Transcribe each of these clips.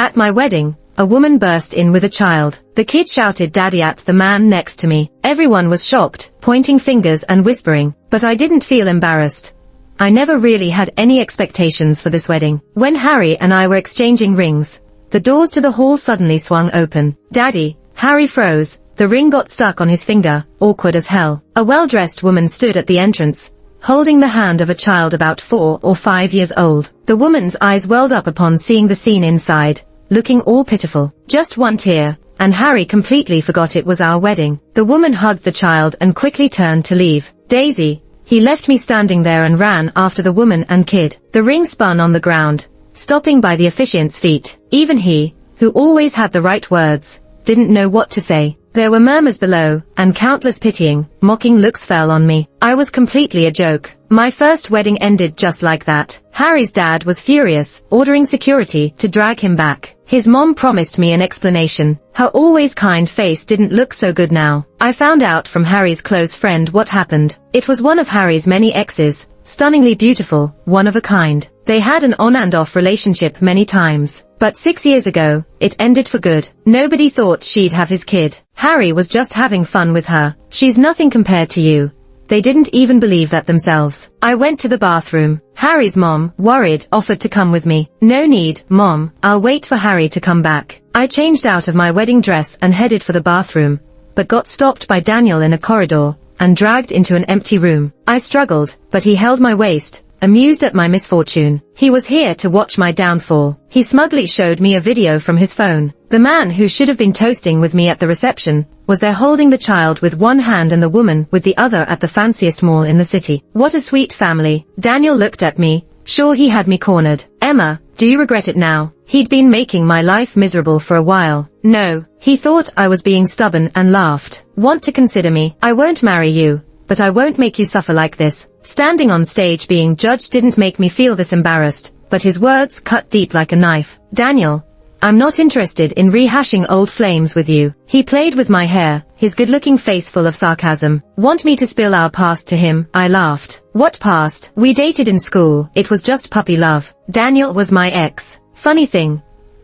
At my wedding, a woman burst in with a child. The kid shouted daddy at the man next to me. Everyone was shocked, pointing fingers and whispering, but I didn't feel embarrassed. I never really had any expectations for this wedding. When Harry and I were exchanging rings, the doors to the hall suddenly swung open. Daddy, Harry froze. The ring got stuck on his finger, awkward as hell. A well-dressed woman stood at the entrance, holding the hand of a child about 4 or 5 years old. The woman's eyes welled up upon seeing the scene inside, looking all pitiful. Just one tear, and Harry completely forgot it was our wedding. The woman hugged the child and quickly turned to leave. Daisy, he left me standing there and ran after the woman and kid. The ring spun on the ground, stopping by the officiant's feet. Even he, who always had the right words, didn't know what to say. There were murmurs below, and countless pitying, mocking looks fell on me. I was completely a joke. My first wedding ended just like that. Harry's dad was furious, ordering security to drag him back. His mom promised me an explanation. Her always kind face didn't look so good now. I found out from Harry's close friend what happened. It was one of Harry's many exes, stunningly beautiful, one of a kind. They had an on and off relationship many times, but 6 years ago, it ended for good. Nobody thought she'd have his kid. Harry was just having fun with her. She's nothing compared to you. They didn't even believe that themselves. I went to the bathroom. Harry's mom, worried, offered to come with me. No need, Mom, I'll wait for Harry to come back. I changed out of my wedding dress and headed for the bathroom, but got stopped by Daniel in a corridor and dragged into an empty room. I struggled, but he held my waist, amused at my misfortune. He was here to watch my downfall. He smugly showed me a video from his phone. The man who should have been toasting with me at the reception was there holding the child with one hand and the woman with the other at the fanciest mall in the city. What a sweet family. Daniel looked at me, sure he had me cornered. Emma, do you regret it now? He'd been making my life miserable for a while. No, he thought I was being stubborn and laughed. Want to consider me? I won't marry you, but I won't make you suffer like this. Standing on stage being judged didn't make me feel this embarrassed, but his words cut deep like a knife. Daniel, I'm not interested in rehashing old flames with you. He played with my hair, his good-looking face full of sarcasm. Want me to spill our past to him? I laughed. What past? We dated in school. It was just puppy love. Daniel was my ex. Funny thing,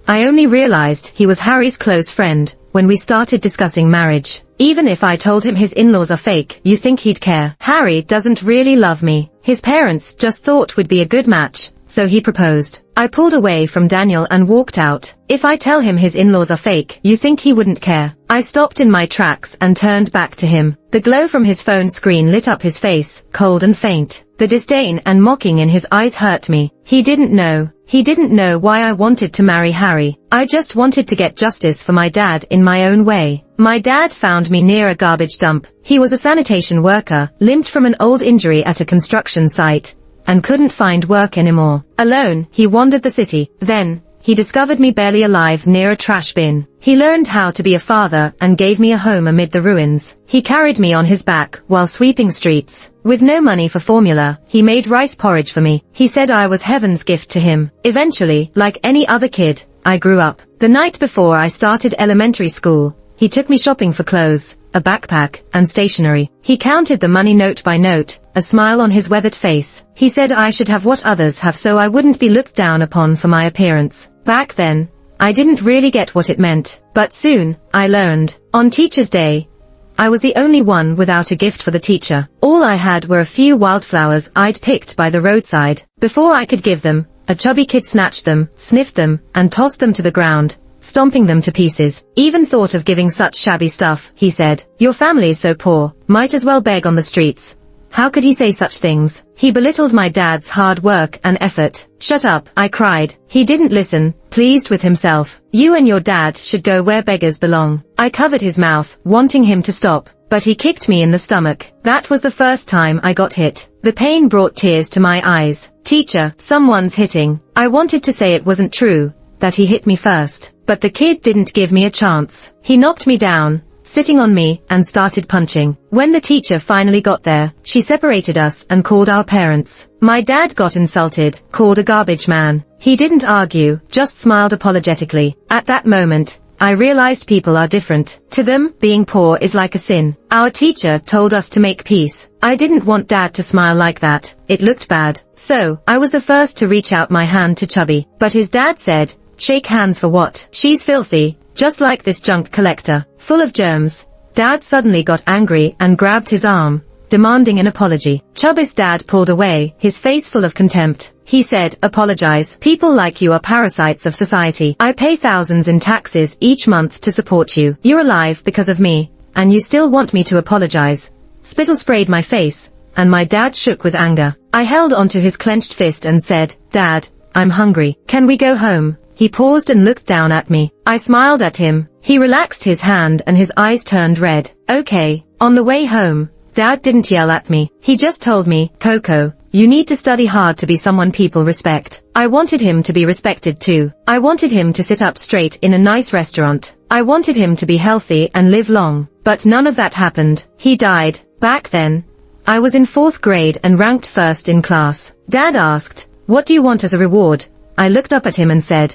I only realized he was Harry's close friend when we started discussing marriage. Even if I told him his in-laws are fake, you think he'd care? Harry doesn't really love me. His parents just thought we'd be a good match, so he proposed. I pulled away from Daniel and walked out. If I tell him his in-laws are fake, you think he wouldn't care? I stopped in my tracks and turned back to him. The glow from his phone screen lit up his face, cold and faint. The disdain and mocking in his eyes hurt me. He didn't know. He didn't know why I wanted to marry Harry. I just wanted to get justice for my dad in my own way. My dad found me near a garbage dump. He was a sanitation worker, limped from an old injury at a construction site, and couldn't find work anymore. Alone, he wandered the city. Then, he discovered me barely alive near a trash bin. He learned how to be a father and gave me a home amid the ruins. He carried me on his back while sweeping streets. With no money for formula, he made rice porridge for me. He said I was heaven's gift to him. Eventually, like any other kid, I grew up. The night before I started elementary school, he took me shopping for clothes, a backpack, and stationery. He counted the money note by note, a smile on his weathered face. He said I should have what others have so I wouldn't be looked down upon for my appearance. Back then, I didn't really get what it meant, but soon, I learned. On Teacher's Day, I was the only one without a gift for the teacher. All I had were a few wildflowers I'd picked by the roadside. Before I could give them, a chubby kid snatched them, sniffed them, and tossed them to the ground, stomping them to pieces. Even thought of giving such shabby stuff, he said. Your family's so poor, might as well beg on the streets. How could he say such things? He belittled my dad's hard work and effort. Shut up, I cried. He didn't listen, pleased with himself. You and your dad should go where beggars belong. I covered his mouth, wanting him to stop, but he kicked me in the stomach. That was the first time I got hit. The pain brought tears to my eyes. Teacher, someone's hitting. I wanted to say it wasn't true, that he hit me first, but the kid didn't give me a chance. He knocked me down, sitting on me, and started punching. When the teacher finally got there, she separated us and called our parents. My dad got insulted, called a garbage man. He didn't argue, just smiled apologetically. At that moment, I realized people are different. To them, being poor is like a sin. Our teacher told us to make peace. I didn't want Dad to smile like that. It looked bad. So, I was the first to reach out my hand to Chubby. But his dad said, Shake hands for what? She's filthy, just like this junk collector, full of germs. Dad suddenly got angry and grabbed his arm, demanding an apology. Chubby's dad pulled away, his face full of contempt. He said, apologize. People like you are parasites of society. I pay thousands in taxes each month to support you. You're alive because of me, and you still want me to apologize. Spittle sprayed my face, and my dad shook with anger. I held onto his clenched fist and said, Dad, I'm hungry. Can we go home? He paused and looked down at me. I smiled at him. He relaxed his hand and his eyes turned red. Okay. On the way home, Dad didn't yell at me. He just told me, Coco, you need to study hard to be someone people respect. I wanted him to be respected too. I wanted him to sit up straight in a nice restaurant. I wanted him to be healthy and live long. But none of that happened. He died. Back then, I was in 4th grade and ranked first in class. Dad asked, what do you want as a reward? I looked up at him and said,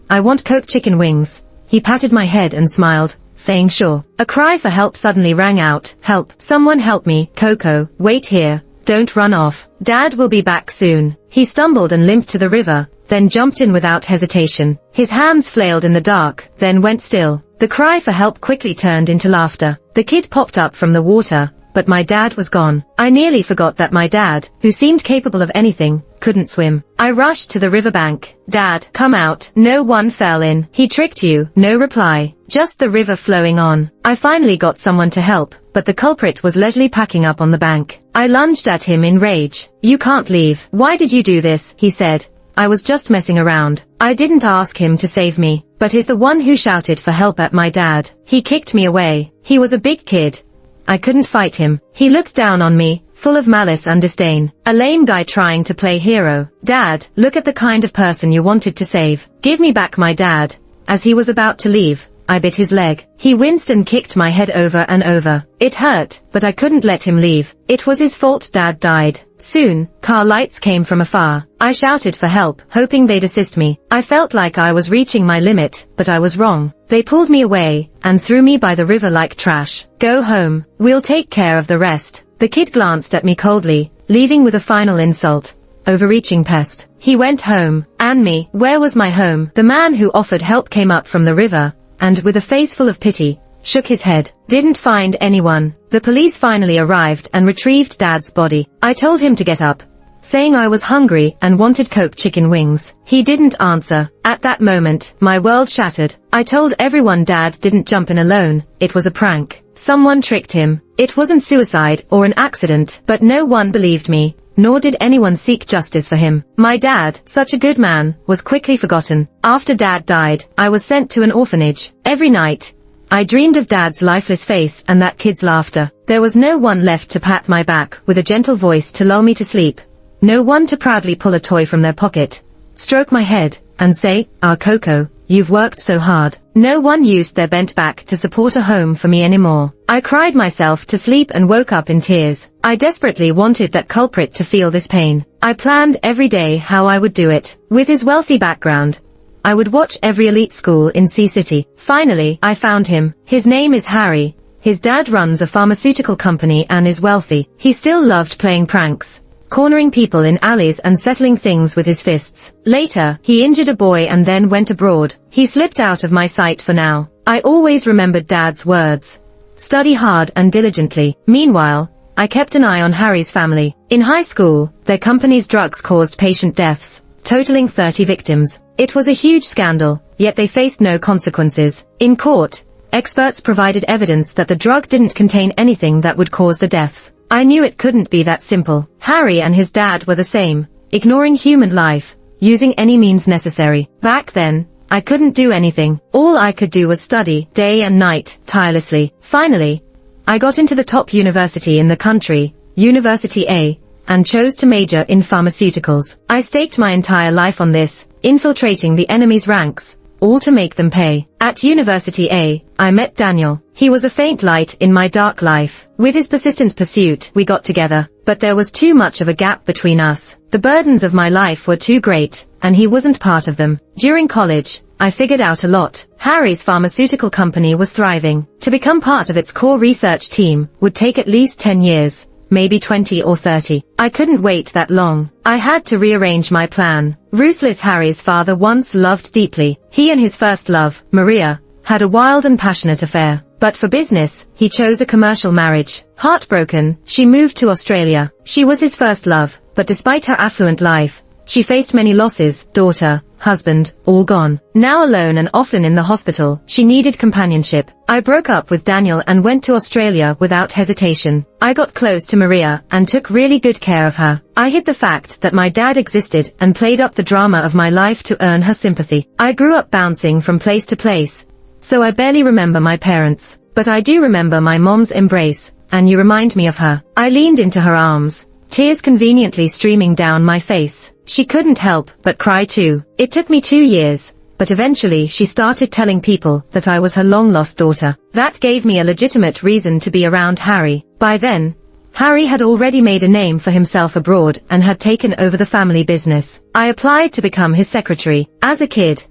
I want Coke chicken wings. He patted my head and smiled, saying sure. A cry for help suddenly rang out. Help. Someone help me. Coco, wait here. Don't run off. Dad will be back soon. He stumbled and limped to the river, then jumped in without hesitation. His hands flailed in the dark, then went still. The cry for help quickly turned into laughter. The kid popped up from the water, but my dad was gone. I nearly forgot that my dad, who seemed capable of anything, couldn't swim. I rushed to the riverbank. Dad, come out. No one fell in. He tricked you. No reply. Just the river flowing on. I finally got someone to help, but the culprit was leisurely packing up on the bank. I lunged at him in rage. You can't leave. Why did you do this? He said. I was just messing around. I didn't ask him to save me, but he's the one who shouted for help at my dad. He kicked me away. He was a big kid. I couldn't fight him. He looked down on me, full of malice and disdain. A lame guy trying to play hero. Dad, look at the kind of person you wanted to save. Give me back my dad. As he was about to leave, I bit his leg. He winced and kicked my head over and over. It hurt, but I couldn't let him leave. It was his fault Dad died. Soon, car lights came from afar. I shouted for help, hoping they'd assist me. I felt like I was reaching my limit, but I was wrong. They pulled me away, and threw me by the river like trash. Go home. We'll take care of the rest. The kid glanced at me coldly, leaving with a final insult. Overreaching pest. He went home. And me. Where was my home? The man who offered help came up from the river, and with a face full of pity, shook his head. Didn't find anyone. The police finally arrived and retrieved Dad's body. I told him to get up, saying I was hungry and wanted Coke chicken wings. He didn't answer. At that moment, my world shattered. I told everyone Dad didn't jump in alone. It was a prank. Someone tricked him. It wasn't suicide or an accident, but no one believed me, nor did anyone seek justice for him. My dad, such a good man, was quickly forgotten. After Dad died, I was sent to an orphanage. Every night, I dreamed of Dad's lifeless face and that kid's laughter. There was no one left to pat my back with a gentle voice to lull me to sleep. No one to proudly pull a toy from their pocket, stroke my head, and say, "Ah, Coco, you've worked so hard." No one used their bent back to support a home for me anymore. I cried myself to sleep and woke up in tears. I desperately wanted that culprit to feel this pain. I planned every day how I would do it. With his wealthy background, I would watch every elite school in Sea City. Finally, I found him. His name is Harry. His dad runs a pharmaceutical company and is wealthy. He still loved playing pranks, cornering people in alleys and settling things with his fists. Later, he injured a boy and then went abroad. He slipped out of my sight for now. I always remembered Dad's words. Study hard and diligently. Meanwhile, I kept an eye on Harry's family. In high school, their company's drugs caused patient deaths, totaling 30 victims. It was a huge scandal, yet they faced no consequences. In court, experts provided evidence that the drug didn't contain anything that would cause the deaths. I knew it couldn't be that simple. Harry and his dad were the same, ignoring human life, using any means necessary. Back then, I couldn't do anything. All I could do was study, day and night, tirelessly. Finally, I got into the top university in the country, University A, and chose to major in pharmaceuticals. I staked my entire life on this, infiltrating the enemy's ranks, all to make them pay. At University A, I met Daniel. He was a faint light in my dark life. With his persistent pursuit, we got together, but there was too much of a gap between us. The burdens of my life were too great, and he wasn't part of them. During college, I figured out a lot. Harry's pharmaceutical company was thriving. To become part of its core research team would take at least 10 years, maybe 20 or 30. I couldn't wait that long. I had to rearrange my plan. Ruthless Harry's father once loved deeply. He and his first love, Maria, had a wild and passionate affair. But for business, he chose a commercial marriage. Heartbroken, she moved to Australia. She was his first love, but despite her affluent life, she faced many losses: daughter, husband, all gone. Now alone and often in the hospital, she needed companionship. I broke up with Daniel and went to Australia without hesitation. I got close to Maria and took really good care of her. I hid the fact that my dad existed and played up the drama of my life to earn her sympathy. I grew up bouncing from place to place, so I barely remember my parents. But I do remember my mom's embrace, and you remind me of her. I leaned into her arms, tears conveniently streaming down my face. She couldn't help but cry too. It took me 2 years, but eventually she started telling people that I was her long-lost daughter. That gave me a legitimate reason to be around Harry. By then, Harry had already made a name for himself abroad and had taken over the family business. I applied to become his secretary. As a kid,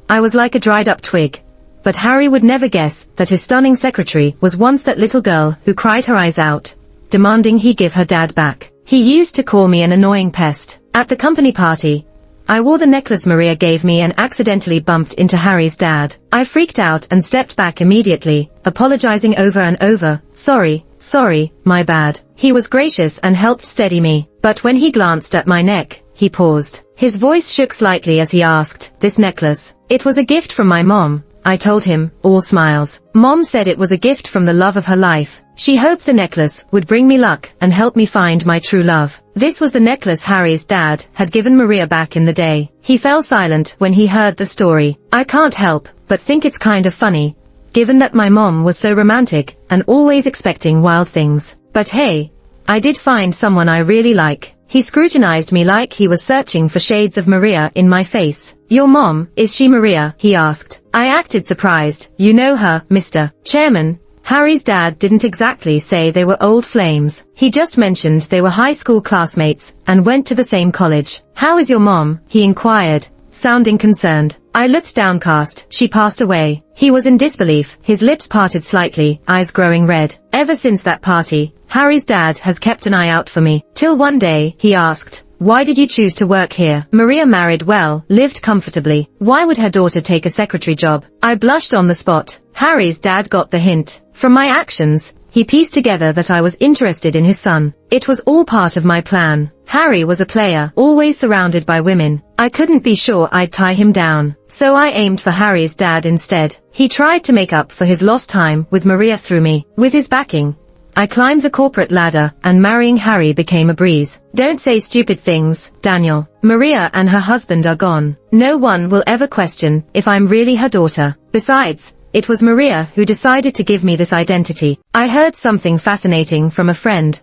I was like a dried-up twig. But Harry would never guess that his stunning secretary was once that little girl who cried her eyes out, demanding he give her dad back. He used to call me an annoying pest. At the company party, I wore the necklace Maria gave me and accidentally bumped into Harry's dad. I freaked out and stepped back immediately, apologizing over and over. Sorry, my bad. He was gracious and helped steady me. But when he glanced at my neck, he paused. His voice shook slightly as he asked, "This necklace?" "It was a gift from my mom," I told him, all smiles. Mom said it was a gift from the love of her life. She hoped the necklace would bring me luck and help me find my true love. This was the necklace Harry's dad had given Maria back in the day. He fell silent when he heard the story. I can't help but think it's kind of funny, given that my mom was so romantic and always expecting wild things. But hey, I did find someone I really like. He scrutinized me like he was searching for shades of Maria in my face. "Your mom, is she Maria?" he asked. I acted surprised. "You know her, Mr. Chairman." Harry's dad didn't exactly say they were old flames. He just mentioned they were high school classmates and went to the same college. "How is your mom?" he inquired, sounding concerned. I looked downcast. "She passed away." He was in disbelief, his lips parted slightly, eyes growing red. Ever since that party, Harry's dad has kept an eye out for me. Till one day, he asked, "Why did you choose to work here?" Maria married well, lived comfortably. Why would her daughter take a secretary job? I blushed on the spot. Harry's dad got the hint. From my actions, he pieced together that I was interested in his son. It was all part of my plan. Harry was a player, always surrounded by women. I couldn't be sure I'd tie him down. So I aimed for Harry's dad instead. He tried to make up for his lost time with Maria through me. With his backing, I climbed the corporate ladder, and marrying Harry became a breeze. Don't say stupid things, Daniel. Maria and her husband are gone. No one will ever question if I'm really her daughter. Besides, it was Maria who decided to give me this identity. I heard something fascinating from a friend.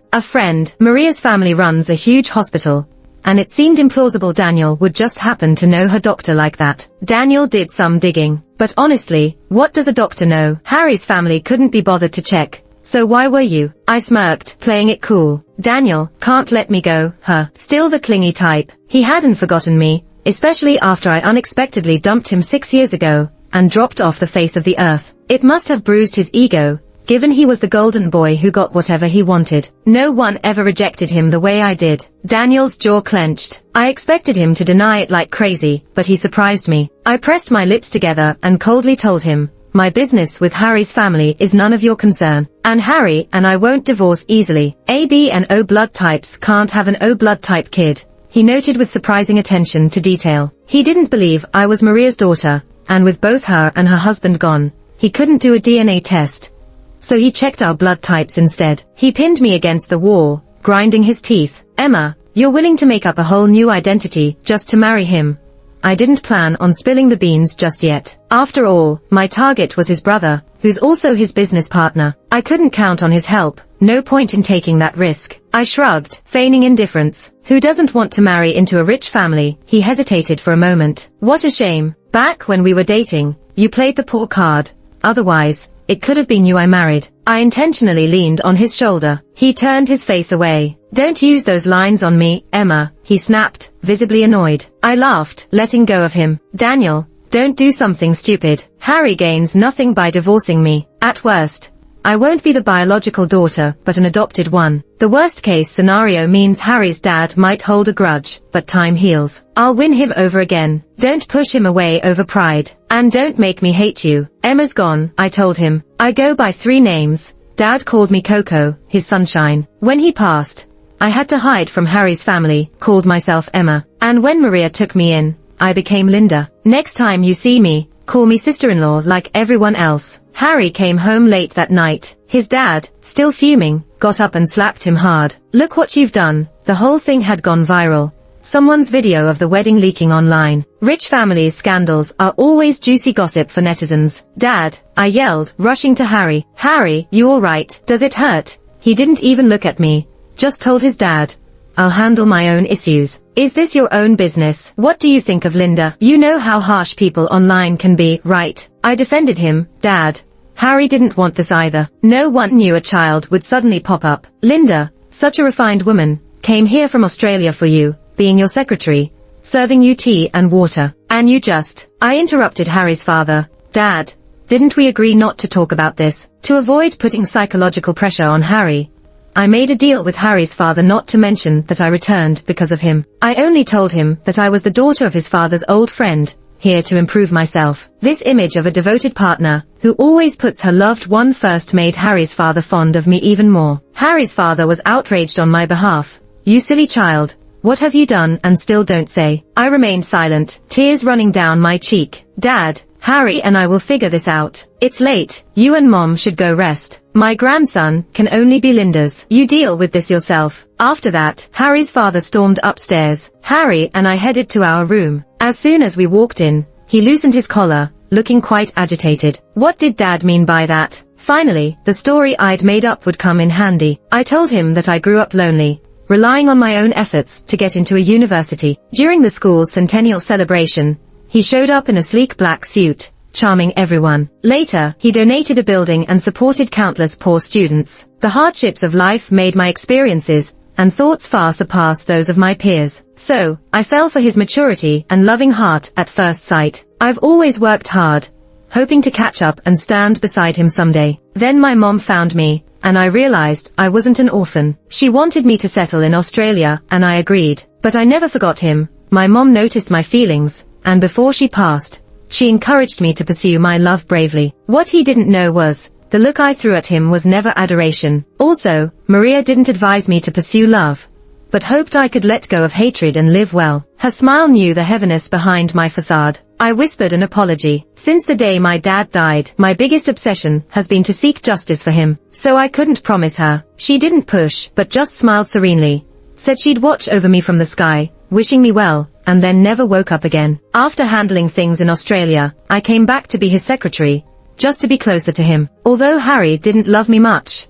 Maria's family runs a huge hospital, and it seemed implausible Daniel would just happen to know her doctor like that. Daniel did some digging. But honestly, what does a doctor know? Harry's family couldn't be bothered to check. "So why were you?" I smirked, playing it cool. "Daniel can't let me go, Still the clingy type. He hadn't forgotten me, especially after I unexpectedly dumped him 6 years ago and dropped off the face of the earth. It must have bruised his ego, given he was the golden boy who got whatever he wanted. No one ever rejected him the way I did." Daniel's jaw clenched. I expected him to deny it like crazy, but he surprised me. I pressed my lips together and coldly told him, "My business with Harry's family is none of your concern. And Harry and I won't divorce easily. AB and O blood types can't have an O blood type kid," he noted with surprising attention to detail. He didn't believe I was Maria's daughter, and with both her and her husband gone, he couldn't do a DNA test. So he checked our blood types instead. He pinned me against the wall, grinding his teeth. "Emma, you're willing to make up a whole new identity just to marry him?" I didn't plan on spilling the beans just yet. After all, my target was his brother, who's also his business partner. I couldn't count on his help. No point in taking that risk. I shrugged, feigning indifference. "Who doesn't want to marry into a rich family?" He hesitated for a moment. "What a shame. Back when we were dating, you played the poor card. Otherwise, it could have been you I married." I intentionally leaned on his shoulder. He turned his face away. "Don't use those lines on me, Emma," he snapped, visibly annoyed. I laughed, letting go of him. "Daniel, don't do something stupid. Harry gains nothing by divorcing me. At worst, I won't be the biological daughter, but an adopted one. The worst case scenario means Harry's dad might hold a grudge, but time heals. I'll win him over again. Don't push him away over pride. And don't make me hate you. Emma's gone, I told him. I go by 3 names. Dad called me Coco, his sunshine. When he passed, I had to hide from Harry's family, called myself Emma. And when Maria took me in, I became Linda. Next time you see me, call me sister-in-law like everyone else. Harry came home late that night. His dad, still fuming, got up and slapped him hard. Look what you've done. The whole thing had gone viral. Someone's video of the wedding leaking online. Rich families' scandals are always juicy gossip for netizens. Dad, I yelled, rushing to Harry. Harry, you alright? Does it hurt? He didn't even look at me. Just told his dad, I'll handle my own issues. Is this your own business? What do you think of Linda? You know how harsh people online can be, right? I defended him. Dad, Harry didn't want this either. No one knew a child would suddenly pop up. Linda, such a refined woman, came here from Australia for you, being your secretary, serving you tea and water. And you just... I interrupted Harry's father. Dad, didn't we agree not to talk about this? To avoid putting psychological pressure on Harry, I made a deal with Harry's father not to mention that I returned because of him. I only told him that I was the daughter of his father's old friend, here to improve myself. This image of a devoted partner, who always puts her loved one first, made Harry's father fond of me even more. Harry's father was outraged on my behalf. You silly child, what have you done and still don't say? I remained silent, tears running down my cheek. Dad, Harry and I will figure this out. It's late, you and Mom should go rest. My grandson can only be Linda's. You deal with this yourself. After that, Harry's father stormed upstairs. Harry and I headed to our room. As soon as we walked in, he loosened his collar, looking quite agitated. What did Dad mean by that? Finally, the story I'd made up would come in handy. I told him that I grew up lonely, relying on my own efforts to get into a university. During the school's centennial celebration, he showed up in a sleek black suit, charming everyone. Later, he donated a building and supported countless poor students. The hardships of life made my experiences and thoughts far surpass those of my peers. So, I fell for his maturity and loving heart at first sight. I've always worked hard, hoping to catch up and stand beside him someday. Then my mom found me, and I realized I wasn't an orphan. She wanted me to settle in Australia, and I agreed. But I never forgot him. My mom noticed my feelings, and before she passed, she encouraged me to pursue my love bravely. What he didn't know was, the look I threw at him was never adoration. Also, Maria didn't advise me to pursue love, but hoped I could let go of hatred and live well. Her smile knew the heaviness behind my facade. I whispered an apology. Since the day my dad died, my biggest obsession has been to seek justice for him. So I couldn't promise her. She didn't push, but just smiled serenely. Said she'd watch over me from the sky, wishing me well, and then never woke up again. After handling things in Australia, I came back to be his secretary, just to be closer to him. Although Harry didn't love me much,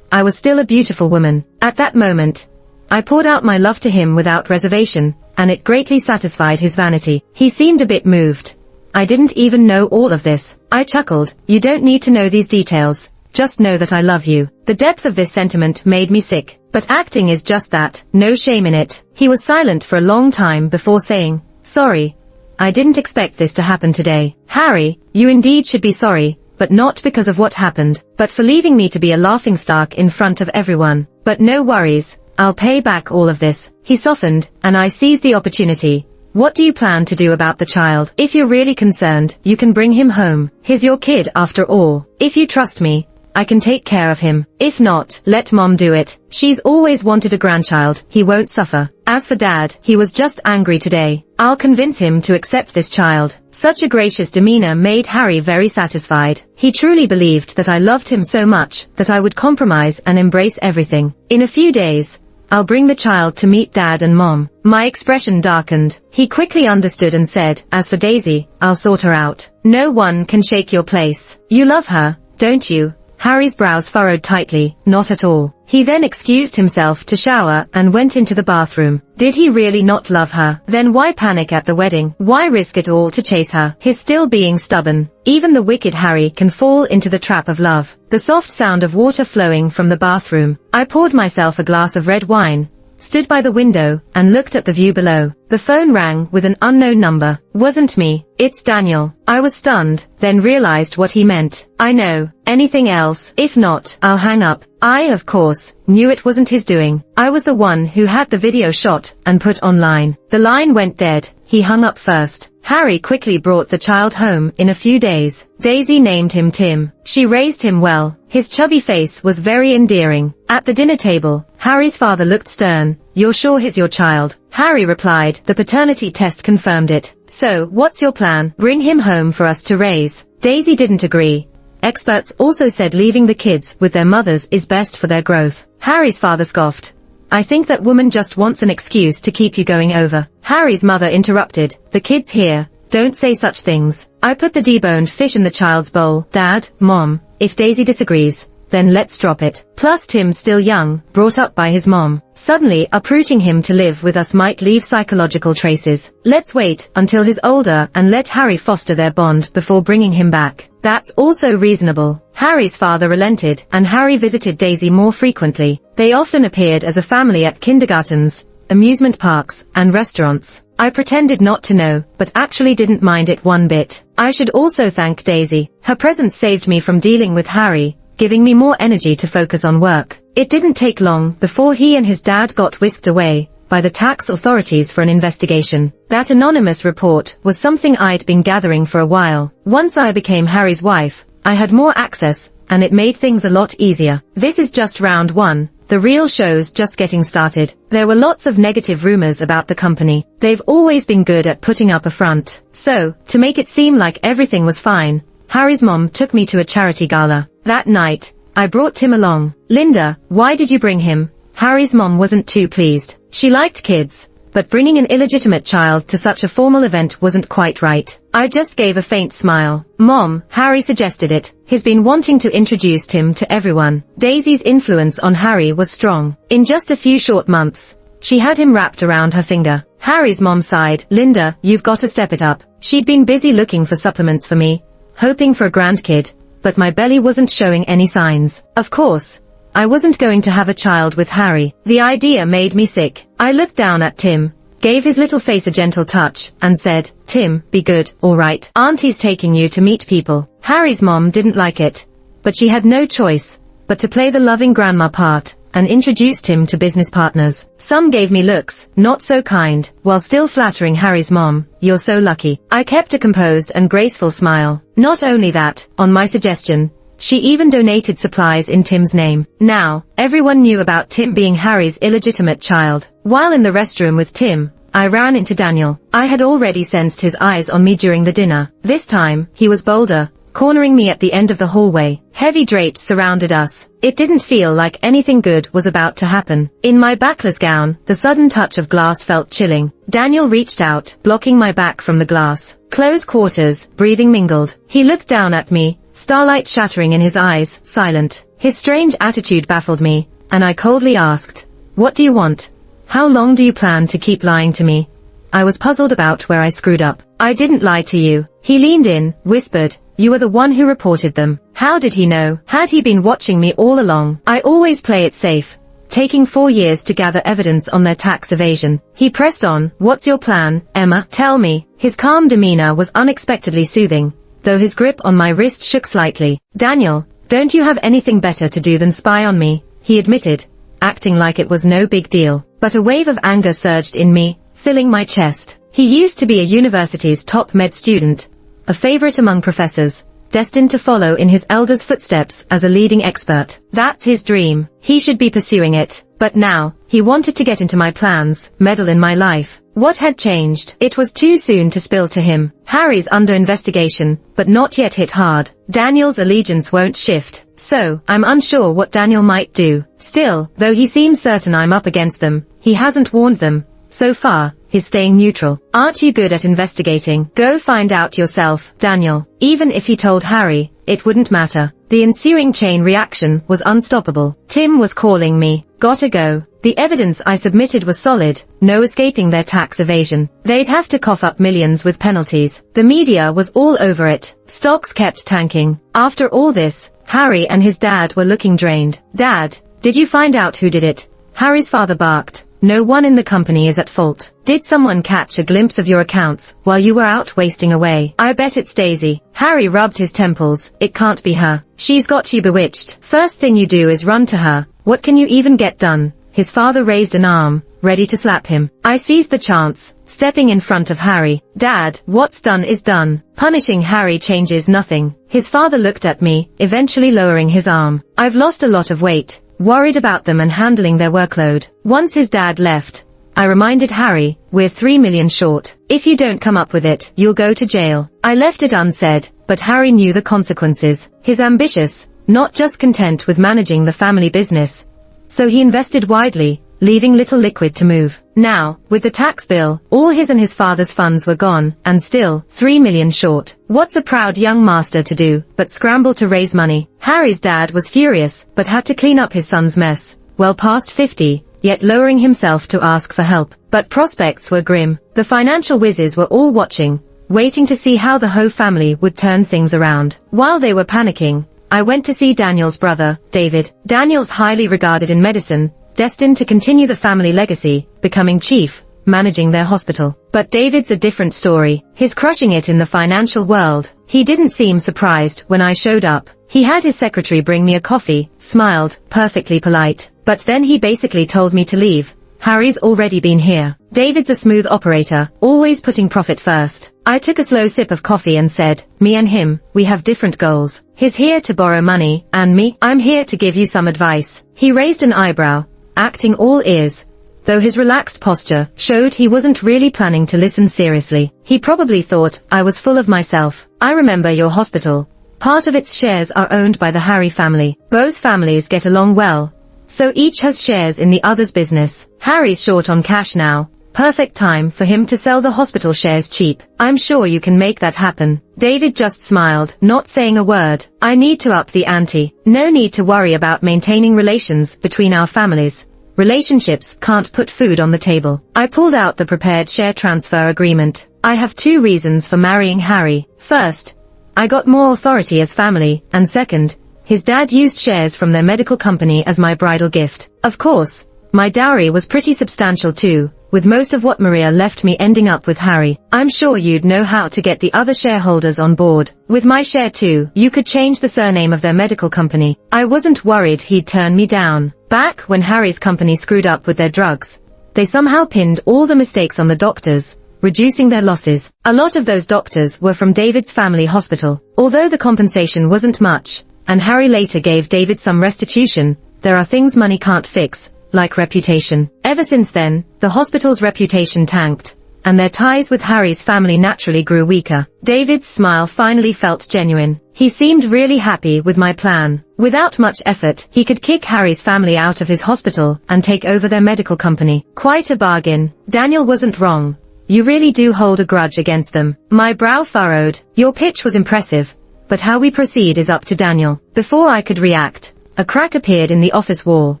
I was still a beautiful woman. At that moment, I poured out my love to him without reservation, and it greatly satisfied his vanity. He seemed a bit moved. I didn't even know all of this. I chuckled. You don't need to know these details. Just know that I love you. The depth of this sentiment made me sick. But acting is just that, no shame in it. He was silent for a long time before saying, sorry. I didn't expect this to happen today. Harry, you indeed should be sorry, but not because of what happened, but for leaving me to be a laughingstock in front of everyone. But no worries, I'll pay back all of this. He softened, and I seized the opportunity. What do you plan to do about the child? If you're really concerned, you can bring him home. He's your kid after all. If you trust me, I can take care of him. If not, let Mom do it. She's always wanted a grandchild. He won't suffer. As for Dad, he was just angry today. I'll convince him to accept this child. Such a gracious demeanor made Harry very satisfied. He truly believed that I loved him so much that I would compromise and embrace everything. In a few days, I'll bring the child to meet Dad and Mom. My expression darkened. He quickly understood and said, as for Daisy, I'll sort her out. No one can shake your place. You love her, don't you? Harry's brows furrowed tightly. Not at all. He then excused himself to shower and went into the bathroom. Did he really not love her? Then why panic at the wedding? Why risk it all to chase her? He's still being stubborn. Even the wicked Harry can fall into the trap of love. The soft sound of water flowing from the bathroom. I poured myself a glass of red wine, stood by the window, and looked at the view below. The phone rang with an unknown number. Wasn't me. It's Daniel. I was stunned, then realized what he meant. I know. Anything else? If not, I'll hang up. I, of course, knew it wasn't his doing. I was the one who had the video shot and put online. The line went dead. He hung up first. Harry quickly brought the child home in a few days. Daisy named him Tim. She raised him well. His chubby face was very endearing. At the dinner table, Harry's father looked stern. You're sure he's your child? Harry replied, the paternity test confirmed it. So, what's your plan? Bring him home for us to raise. Daisy didn't agree. Experts also said leaving the kids with their mothers is best for their growth. Harry's father scoffed. I think that woman just wants an excuse to keep you going over. Harry's mother interrupted. The kid's here. Don't say such things. I put the deboned fish in the child's bowl. Dad, Mom, if Daisy disagrees, then let's drop it. Plus Tim's still young, brought up by his mom. Suddenly, uprooting him to live with us might leave psychological traces. Let's wait until he's older and let Harry foster their bond before bringing him back. That's also reasonable. Harry's father relented, and Harry visited Daisy more frequently. They often appeared as a family at kindergartens, amusement parks, and restaurants. I pretended not to know, but actually didn't mind it one bit. I should also thank Daisy. Her presence saved me from dealing with Harry, giving me more energy to focus on work. It didn't take long before he and his dad got whisked away by the tax authorities for an investigation. That anonymous report was something I'd been gathering for a while. Once I became Harry's wife, I had more access, and it made things a lot easier. This is just round one. The real show's just getting started. There were lots of negative rumors about the company. They've always been good at putting up a front. So, to make it seem like everything was fine, Harry's mom took me to a charity gala. That night, I brought Tim along. Linda, why did you bring him? Harry's mom wasn't too pleased. She liked kids, but bringing an illegitimate child to such a formal event wasn't quite right. I just gave a faint smile. Mom, Harry suggested it. He's been wanting to introduce Tim to everyone. Daisy's influence on Harry was strong. In just a few short months, she had him wrapped around her finger. Harry's mom sighed. Linda, you've got to step it up. She'd been busy looking for supplements for me, hoping for a grandkid, but my belly wasn't showing any signs. Of course, I wasn't going to have a child with Harry. The idea made me sick. I looked down at Tim, gave his little face a gentle touch, and said, Tim, be good, alright. Auntie's taking you to meet people. Harry's mom didn't like it, but she had no choice but to play the loving grandma part, and introduced him to business partners. Some gave me looks, not so kind, while still flattering Harry's mom. You're so lucky. I kept a composed and graceful smile. Not only that, on my suggestion, she even donated supplies in Tim's name. Now, everyone knew about Tim being Harry's illegitimate child. While in the restroom with Tim, I ran into Daniel. I had already sensed his eyes on me during the dinner. This time, he was bolder, cornering me at the end of the hallway. Heavy drapes surrounded us. It didn't feel like anything good was about to happen. In my backless gown, the sudden touch of glass felt chilling. Daniel reached out, blocking my back from the glass. Close quarters, breathing mingled. He looked down at me, starlight shattering in his eyes, silent. His strange attitude baffled me, and I coldly asked, what do you want? How long do you plan to keep lying to me? I was puzzled about where I screwed up. I didn't lie to you. He leaned in, whispered, you were the one who reported them. How did he know? Had he been watching me all along? I always play it safe, taking 4 years to gather evidence on their tax evasion. He pressed on, what's your plan, Emma? Tell me. His calm demeanor was unexpectedly soothing, though his grip on my wrist shook slightly. Daniel, don't you have anything better to do than spy on me? He admitted, acting like it was no big deal. But a wave of anger surged in me, filling my chest. He used to be a university's top med student, a favorite among professors, destined to follow in his elder's footsteps as a leading expert. That's his dream. He should be pursuing it. But now, he wanted to get into my plans, meddle in my life. What had changed? It was too soon to spill to him. Harry's under investigation, but not yet hit hard. Daniel's allegiance won't shift. So, I'm unsure what Daniel might do. Still, though he seems certain I'm up against them, he hasn't warned them. So far, he's staying neutral. Aren't you good at investigating? Go find out yourself, Daniel. Even if he told Harry, it wouldn't matter. The ensuing chain reaction was unstoppable. Tim was calling me. Gotta go. The evidence I submitted was solid, no escaping their tax evasion. They'd have to cough up millions with penalties. The media was all over it. Stocks kept tanking. After all this, Harry and his dad were looking drained. Dad, did you find out who did it? Harry's father barked. no one in the company is at fault. Did someone catch a glimpse of your accounts while you were out wasting away? I bet it's Daisy. Harry rubbed his temples. It can't be her. She's got you bewitched. First thing you do is run to her. What can you even get done? His father raised an arm, ready to slap him. I seized the chance, stepping in front of Harry. Dad, what's done is done. Punishing Harry changes nothing. His father looked at me, eventually lowering his arm. I've lost a lot of weight, worried about them and handling their workload. Once his dad left, I reminded Harry, we're 3 million short. If you don't come up with it, you'll go to jail. I left it unsaid, but Harry knew the consequences. He's ambitious, not just content with managing the family business. So he invested widely, leaving little liquid to move. Now, with the tax bill, all his and his father's funds were gone, and still, 3 million short. What's a proud young master to do, but scramble to raise money? Harry's dad was furious, but had to clean up his son's mess. Well past 50, yet lowering himself to ask for help. But prospects were grim. The financial whizzes were all watching, waiting to see how the Ho family would turn things around. While they were panicking, I went to see Daniel's brother, David. Daniel's highly regarded in medicine, destined to continue the family legacy, becoming chief, managing their hospital. But David's a different story. He's crushing it in the financial world. He didn't seem surprised when I showed up. He had his secretary bring me a coffee, smiled, perfectly polite. But then he basically told me to leave. Harry's already been here. David's a smooth operator, always putting profit first. I took a slow sip of coffee and said, me and him, we have different goals. He's here to borrow money, and me, I'm here to give you some advice. He raised an eyebrow, acting all ears, though his relaxed posture showed he wasn't really planning to listen seriously. He probably thought I was full of myself. I remember your hospital. Part of its shares are owned by the Harry family. Both families get along well, so each has shares in the other's business. Harry's short on cash now. Perfect time for him to sell the hospital shares cheap. I'm sure you can make that happen. David just smiled, not saying a word. I need to up the ante. No need to worry about maintaining relations between our families. Relationships can't put food on the table. I pulled out the prepared share transfer agreement. I have 2 reasons for marrying Harry. First, I got more authority as family, and second, his dad used shares from their medical company as my bridal gift. Of course, my dowry was pretty substantial too, with most of what Maria left me ending up with Harry. I'm sure you'd know how to get the other shareholders on board. With my share too, you could change the surname of their medical company. I wasn't worried he'd turn me down. Back when Harry's company screwed up with their drugs, they somehow pinned all the mistakes on the doctors, reducing their losses. A lot of those doctors were from David's family hospital. Although the compensation wasn't much, and Harry later gave David some restitution, there are things money can't fix, like reputation. Ever since then, the hospital's reputation tanked, and their ties with Harry's family naturally grew weaker. David's smile finally felt genuine. He seemed really happy with my plan. Without much effort, he could kick Harry's family out of his hospital and take over their medical company. Quite a bargain. Daniel wasn't wrong. You really do hold a grudge against them. My brow furrowed. Your pitch was impressive, but how we proceed is up to Daniel. Before I could react, a crack appeared in the office wall.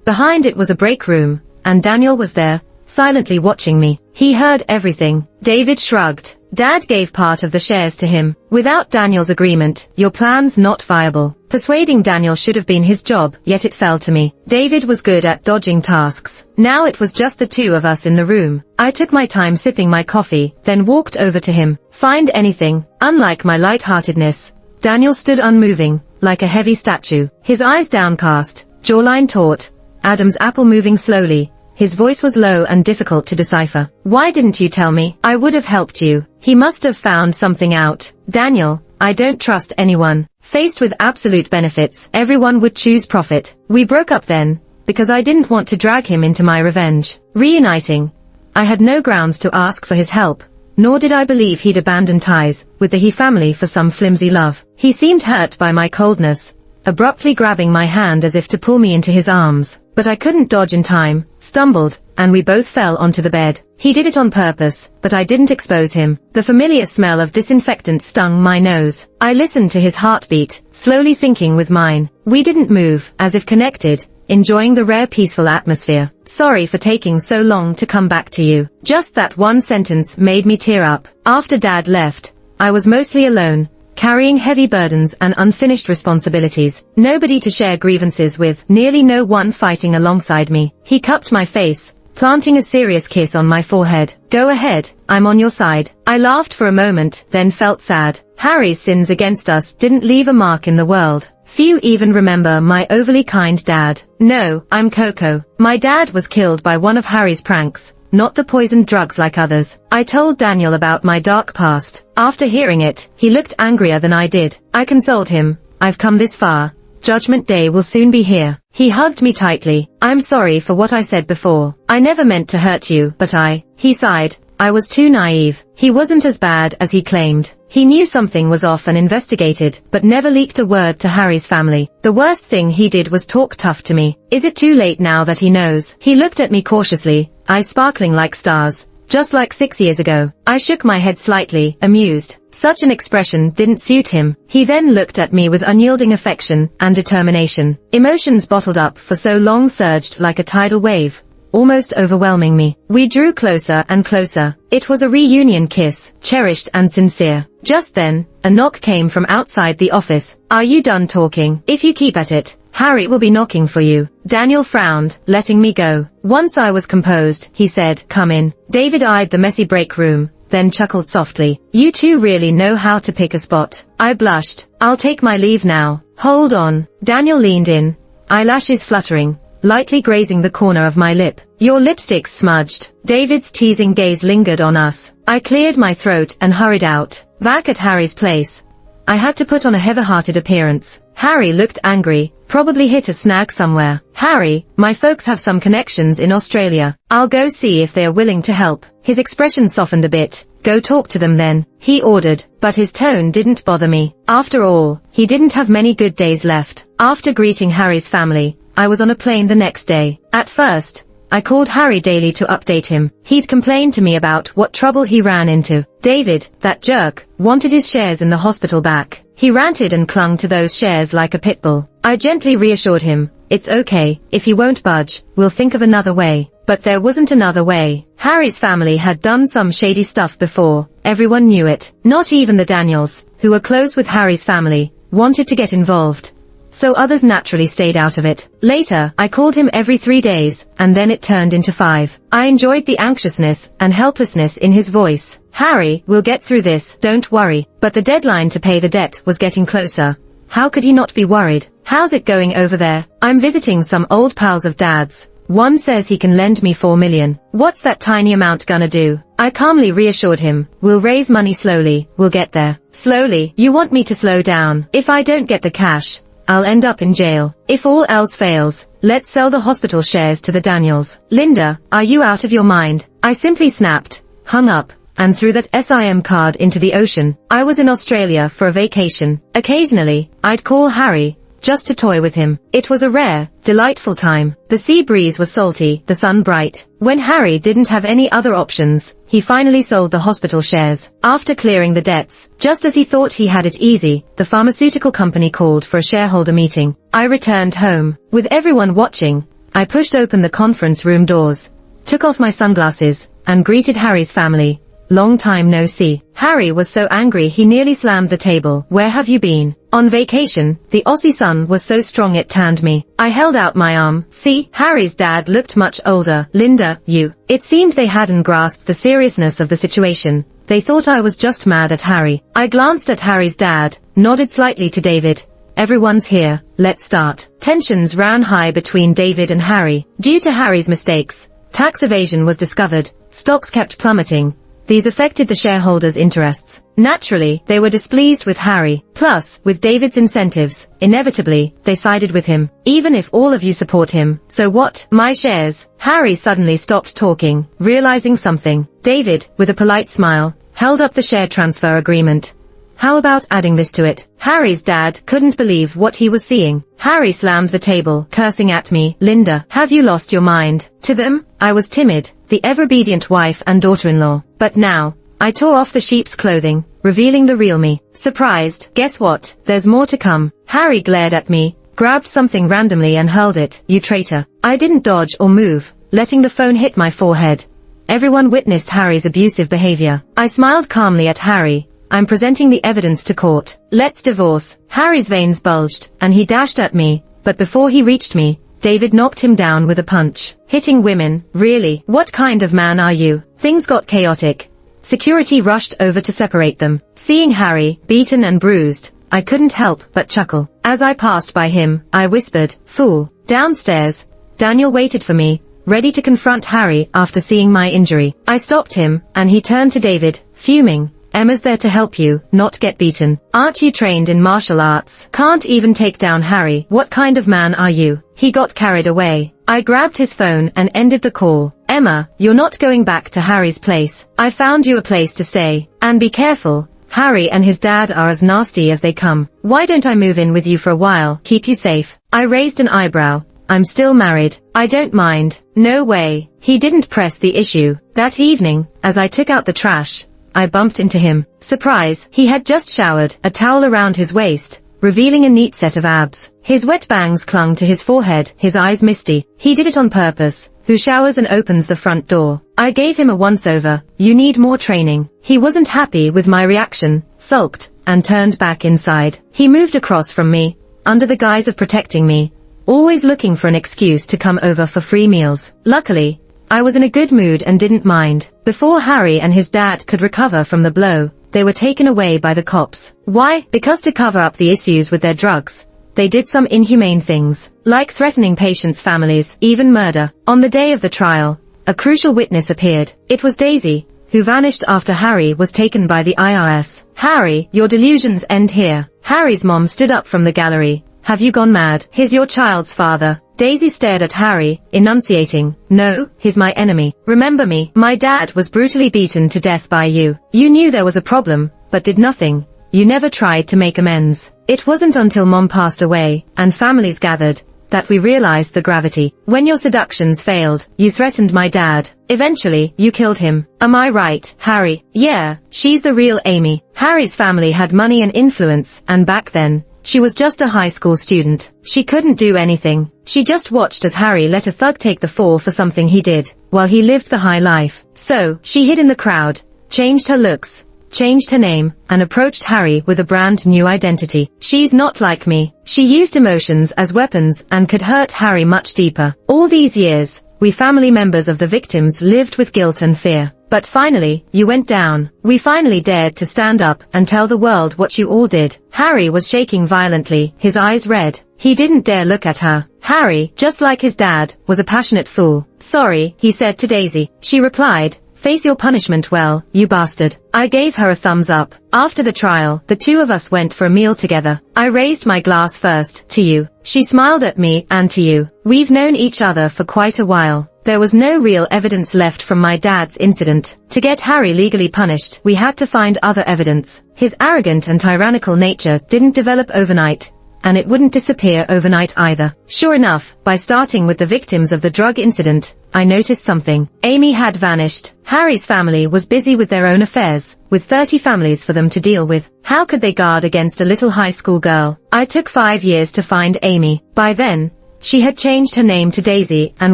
Behind it was a break room, and Daniel was there, silently watching me. He heard everything. David shrugged. Dad gave part of the shares to him. Without Daniel's agreement, your plan's not viable. Persuading Daniel should have been his job, yet it fell to me. David was good at dodging tasks. Now it was just the 2 of us in the room. I took my time sipping my coffee, then walked over to him. Find anything? Unlike my lightheartedness, Daniel stood unmoving, like a heavy statue. His eyes downcast, jawline taut, Adam's apple moving slowly. His voice was low and difficult to decipher. Why didn't you tell me? I would have helped you. He must have found something out. Daniel, I don't trust anyone. Faced with absolute benefits, everyone would choose profit. We broke up then, because I didn't want to drag him into my revenge. Reuniting, I had no grounds to ask for his help, nor did I believe he'd abandon ties with the He family for some flimsy love. He seemed hurt by my coldness, abruptly grabbing my hand as if to pull me into his arms. But I couldn't dodge in time, stumbled, and we both fell onto the bed. He did it on purpose, but I didn't expose him. The familiar smell of disinfectant stung my nose. I listened to his heartbeat, slowly sinking with mine. We didn't move, as if connected, enjoying the rare peaceful atmosphere. Sorry for taking so long to come back to you. Just that one sentence made me tear up. After Dad left, I was mostly alone, carrying heavy burdens and unfinished responsibilities. Nobody to share grievances with, nearly no one fighting alongside me. He cupped my face, planting a serious kiss on my forehead. Go ahead, I'm on your side. I laughed for a moment, then felt sad. Harry's sins against us didn't leave a mark in the world. Few even remember my overly kind dad. No, I'm Coco. My dad was killed by one of Harry's pranks, not the poisoned drugs like others. I told Daniel about my dark past. After hearing it, he looked angrier than I did. I consoled him. I've come this far. Judgment Day will soon be here. He hugged me tightly. I'm sorry for what I said before. I never meant to hurt you, but he sighed. I was too naive. He wasn't as bad as he claimed. He knew something was off and investigated, but never leaked a word to Harry's family. The worst thing he did was talk tough to me. Is it too late now that he knows? He looked at me cautiously, eyes sparkling like stars. Just like 6 years ago. I shook my head slightly, amused. Such an expression didn't suit him. He then looked at me with unyielding affection and determination. Emotions bottled up for so long surged like a tidal wave, almost overwhelming me. We drew closer and closer. It was a reunion kiss, cherished and sincere. Just then, a knock came from outside the office. Are you done talking? If you keep at it, Harry will be knocking for you. Daniel frowned, letting me go. Once I was composed, he said, come in. David eyed the messy break room, then chuckled softly. You two really know how to pick a spot. I blushed. I'll take my leave now. Hold on. Daniel leaned in, eyelashes fluttering, lightly grazing the corner of my lip. Your lipstick's smudged. David's teasing gaze lingered on us. I cleared my throat and hurried out. Back at Harry's place, I had to put on a heavy-hearted appearance. Harry looked angry, probably hit a snag somewhere. Harry, my folks have some connections in Australia. I'll go see if they are willing to help. His expression softened a bit. Go talk to them then, he ordered, but his tone didn't bother me. After all, he didn't have many good days left. After greeting Harry's family, I was on a plane the next day. At first, I called Harry daily to update him. He'd complained to me about what trouble he ran into. David, that jerk, wanted his shares in the hospital back. He ranted and clung to those shares like a pit bull. I gently reassured him, it's okay, if he won't budge, we'll think of another way. But there wasn't another way. Harry's family had done some shady stuff before. Everyone knew it. Not even the Daniels, who were close with Harry's family, wanted to get involved. So others naturally stayed out of it. Later, I called him every 3 days, and then it turned into 5. I enjoyed the anxiousness and helplessness in his voice. Harry, we'll get through this, don't worry. But the deadline to pay the debt was getting closer. How could he not be worried? How's it going over there? I'm visiting some old pals of Dad's. One says he can lend me $4 million. What's that tiny amount gonna do? I calmly reassured him, we'll raise money slowly, we'll get there. Slowly? You want me to slow down? If I don't get the cash, I'll end up in jail. If all else fails, let's sell the hospital shares to the Daniels. Linda, are you out of your mind? I simply snapped, hung up, and threw that SIM card into the ocean. I was in Australia for a vacation. Occasionally, I'd call Harry, just to toy with him. It was a rare, delightful time. The sea breeze was salty, the sun bright. When Harry didn't have any other options, he finally sold the hospital shares. After clearing the debts, just as he thought he had it easy, the pharmaceutical company called for a shareholder meeting. I returned home. With everyone watching, I pushed open the conference room doors, took off my sunglasses, and greeted Harry's family. Long time no see. Harry was so angry he nearly slammed the table. Where have you been? On vacation. The Aussie sun was so strong it tanned me. I held out my arm. See? Harry's dad looked much older. Linda, you. It seemed they hadn't grasped the seriousness of the situation. They thought I was just mad at Harry. I glanced at Harry's dad, nodded slightly to David. Everyone's here. Let's start. Tensions ran high between David and Harry. Due to Harry's mistakes, tax evasion was discovered. Stocks kept plummeting. These affected the shareholders' interests. Naturally, they were displeased with Harry. Plus, with David's incentives, inevitably, they sided with him. Even if all of you support him, so what? My shares. Harry suddenly stopped talking, realizing something. David, with a polite smile, held up the share transfer agreement. How about adding this to it? Harry's dad couldn't believe what he was seeing. Harry slammed the table, cursing at me. Linda, have you lost your mind? To them, I was timid, the ever-obedient wife and daughter-in-law. But now, I tore off the sheep's clothing, revealing the real me. Surprised, guess what? There's more to come. Harry glared at me, grabbed something randomly and hurled it. You traitor. I didn't dodge or move, letting the phone hit my forehead. Everyone witnessed Harry's abusive behavior. I smiled calmly at Harry. I'm presenting the evidence to court. Let's divorce. Harry's veins bulged, and he dashed at me, but before he reached me, David knocked him down with a punch. Hitting women, really? What kind of man are you? Things got chaotic. Security rushed over to separate them. Seeing Harry, beaten and bruised, I couldn't help but chuckle. As I passed by him, I whispered, "Fool." Downstairs, Daniel waited for me, ready to confront Harry after seeing my injury. I stopped him, and he turned to David, fuming. "Emma's there to help you, not get beaten. Aren't you trained in martial arts? Can't even take down Harry. What kind of man are you?" He got carried away. I grabbed his phone and ended the call. "Emma, you're not going back to Harry's place. I found you a place to stay. And be careful. Harry and his dad are as nasty as they come. Why don't I move in with you for a while, keep you safe?" I raised an eyebrow. "I'm still married. I don't mind." "No way." He didn't press the issue. That evening, as I took out the trash, I bumped into him. Surprise, he had just showered, a towel around his waist, revealing a neat set of abs. His wet bangs clung to his forehead, his eyes misty. He did it on purpose. Who showers and opens the front door? I gave him a once-over. "You need more training." He wasn't happy with my reaction, sulked, and turned back inside. He moved across from me, under the guise of protecting me, always looking for an excuse to come over for free meals. Luckily, I was in a good mood and didn't mind. Before Harry and his dad could recover from the blow, they were taken away by the cops. Why? Because to cover up the issues with their drugs, they did some inhumane things, like threatening patients' families, even murder. On the day of the trial, a crucial witness appeared. It was Daisy, who vanished after Harry was taken by the IRS. "Harry, your delusions end here." Harry's mom stood up from the gallery. "Have you gone mad? He's your child's father." Daisy stared at Harry, enunciating, "No, he's my enemy. Remember me? My dad was brutally beaten to death by you. You knew there was a problem, but did nothing. You never tried to make amends. It wasn't until Mom passed away, and families gathered, that we realized the gravity. When your seductions failed, you threatened my dad. Eventually, you killed him. Am I right, Harry?" "Yeah, she's the real Amy." Harry's family had money and influence, and back then, she was just a high school student. She couldn't do anything. She just watched as Harry let a thug take the fall for something he did, while he lived the high life. So, she hid in the crowd, changed her looks, changed her name, and approached Harry with a brand new identity. "She's not like me." She used emotions as weapons and could hurt Harry much deeper. All these years, we family members of the victims lived with guilt and fear. But finally, you went down. We finally dared to stand up and tell the world what you all did. Harry was shaking violently, his eyes red. He didn't dare look at her. Harry, just like his dad, was a passionate fool. "Sorry," he said to Daisy. She replied, "Face your punishment well, you bastard." I gave her a thumbs up. After the trial, the two of us went for a meal together. I raised my glass first, to you. She smiled at me, and to you. We've known each other for quite a while. There was no real evidence left from my dad's incident. To get Harry legally punished, we had to find other evidence. His arrogant and tyrannical nature didn't develop overnight, and it wouldn't disappear overnight either. Sure enough, by starting with the victims of the drug incident, I noticed something. Amy had vanished. Harry's family was busy with their own affairs, with 30 families for them to deal with. How could they guard against a little high school girl? I took 5 years to find Amy. By then, she had changed her name to Daisy and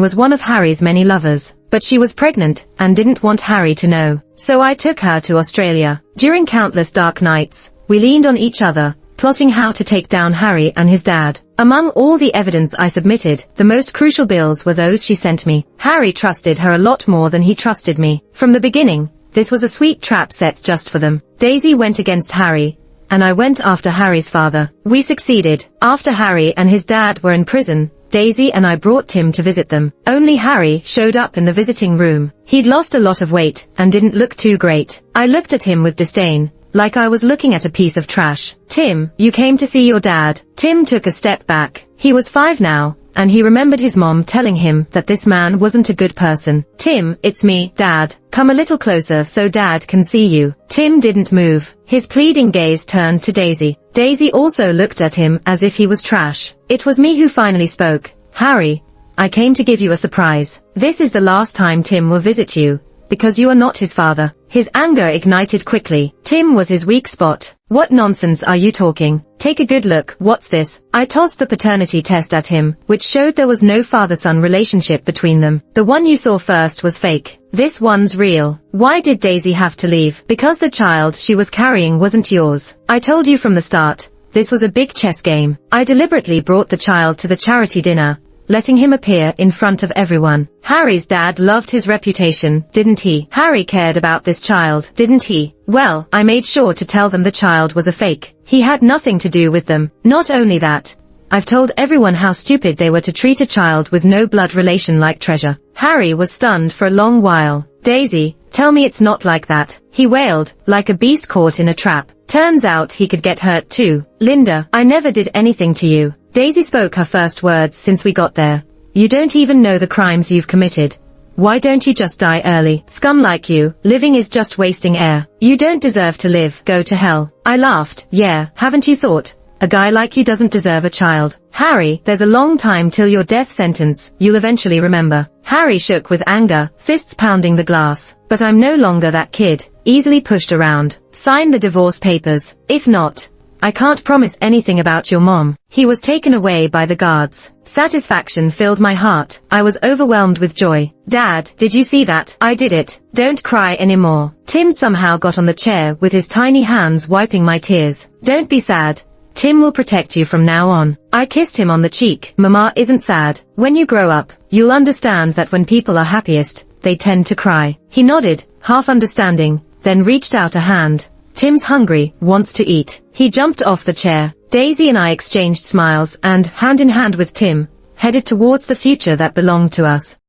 was one of Harry's many lovers. But she was pregnant and didn't want Harry to know. So I took her to Australia. During countless dark nights, we leaned on each other, plotting how to take down Harry and his dad. Among all the evidence I submitted, the most crucial bills were those she sent me. Harry trusted her a lot more than he trusted me. From the beginning, this was a sweet trap set just for them. Daisy went against Harry, and I went after Harry's father. We succeeded. After Harry and his dad were in prison, Daisy and I brought Tim to visit them. Only Harry showed up in the visiting room. He'd lost a lot of weight and didn't look too great. I looked at him with disdain, like I was looking at a piece of trash. "Tim, you came to see your dad." Tim took a step back. He was 5 now, and he remembered his mom telling him that this man wasn't a good person. "Tim, it's me, Dad. Come a little closer so Dad can see you." Tim didn't move. His pleading gaze turned to Daisy. Daisy also looked at him as if he was trash. It was me who finally spoke. "Harry, I came to give you a surprise. This is the last time Tim will visit you, because you are not his father." His anger ignited quickly. Tim was his weak spot. "What nonsense are you talking? Take a good look. What's this?" I tossed the paternity test at him, which showed there was no father-son relationship between them. "The one you saw first was fake. This one's real." "Why did Daisy have to leave?" "Because the child she was carrying wasn't yours. I told you from the start. This was a big chess game. I deliberately brought the child to the charity dinner, letting him appear in front of everyone. Harry's dad loved his reputation, didn't he? Harry cared about this child, didn't he? Well, I made sure to tell them the child was a fake. He had nothing to do with them. Not only that, I've told everyone how stupid they were to treat a child with no blood relation like Treasure. Harry was stunned for a long while. Daisy, tell me it's not like that, he wailed, like a beast caught in a trap. Turns out he could get hurt too. Linda, I never did anything to you. Daisy spoke her first words since we got there. You don't even know the crimes you've committed. Why don't you just die early? Scum like you, living is just wasting air. You don't deserve to live, go to hell. I laughed. Yeah, haven't you thought? A guy like you doesn't deserve a child. Harry, there's a long time till your death sentence, you'll eventually remember. Harry shook with anger, fists pounding the glass. But I'm no longer that kid, easily pushed around. Sign the divorce papers. If not, I can't promise anything about your mom. He was taken away by the guards. Satisfaction filled my heart. I was overwhelmed with joy. Dad, did you see that? I did it. Don't cry anymore. Tim somehow got on the chair with his tiny hands wiping my tears. Don't be sad. Tim will protect you from now on. I kissed him on the cheek. Mama isn't sad. When you grow up, you'll understand that when people are happiest, they tend to cry. He nodded, half understanding, then reached out a hand. Tim's hungry, wants to eat. He jumped off the chair. Daisy and I exchanged smiles and, hand in hand with Tim, headed towards the future that belonged to us.